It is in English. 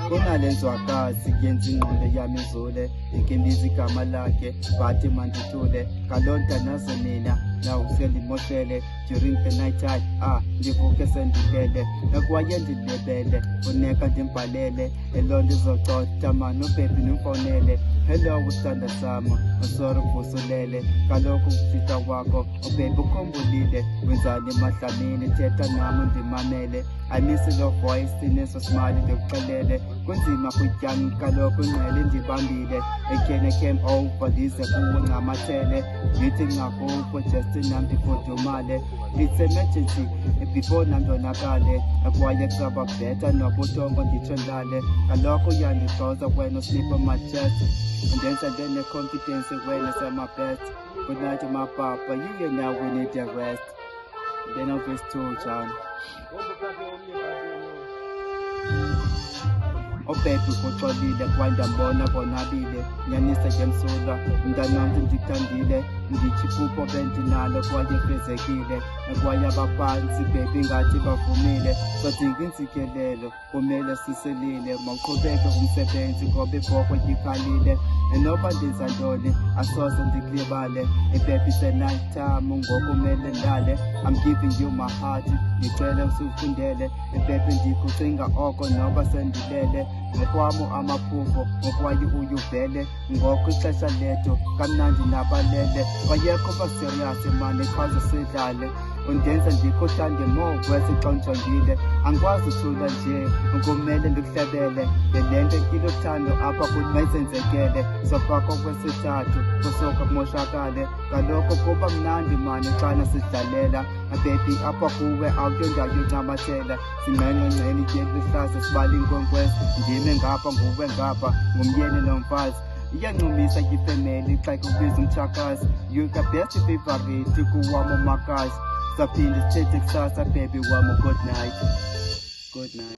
kunalenzwakazi yenza ingqondo yami izule ikimbiza igama lakhe bathi mandithule kalonta nazo mina nawuselimoshele during the night time ndivuke sendilele ekwaye ndilebele uneka ndimbhalele elo ndizocotha mani ubhebi nimfonele hello usithanda sama asoro kuvusulele kaloku ukufika kwakho ubhebi ukhumbulile wenzani emahlamini thetha nami ndimamele I miss your voice neso smile ndikuxelele kunzima kutyani kaloku ingcele ndibambile again I came over ndize kuwe ngamathele ngithi ngakupho just nam ndifudumale it's emergency before nandonakale ekwaye kusaba better nobuthongo nditsho ndlale kaloku uyandixoza wena sleep on my chest undenza ndene-confidence wena sama best good night my papa you now we need the rest then of verse 2 John obhebhi kuxolile kwandambona konabile nyanisa ngemsulwa mntanonke ndithandile ndichipupho bendinalo kwaye fezekile ekwaye abaphansi bhebhi ngathi bavumile sodinga intsikelelo kumele siselile mawuqhubeke umsebenzi ngoba ibhokwe ndikhalile enoba ndenza ntoni asoze ndikulibale ibhebhi se-night time ngokumele ndale I'm giving you my heart ndicele usufundele ibhebhi ndikucinga oko noba sendilele ngokwamo amaphupho ngokwaye uyuvele ngoko ixesha lethu kamnandi nabalele bayekho baserious mane chaza sidlale undenza ndikuthande more kwesixa njongile angikwazi uthula nje kumele ndikuhlebele lento ilothando apha kuthi mayisenzekele sofakho kwesithathu kusoka kumoshakale kaloku kuba mnandi mane xana sidlalela abhebhi apha kuwe awuyondayo uncamathela singqengqengqeni tyelihlaza sibala inkwenkwezi ndime ngapha nguwe ngapha ngumyeni nomfazi iyancumisa ifemeli xa kubiza umtshakazi you the best favorite kuwam umakazi saphinde sithethe kusasa bhebhi wam good night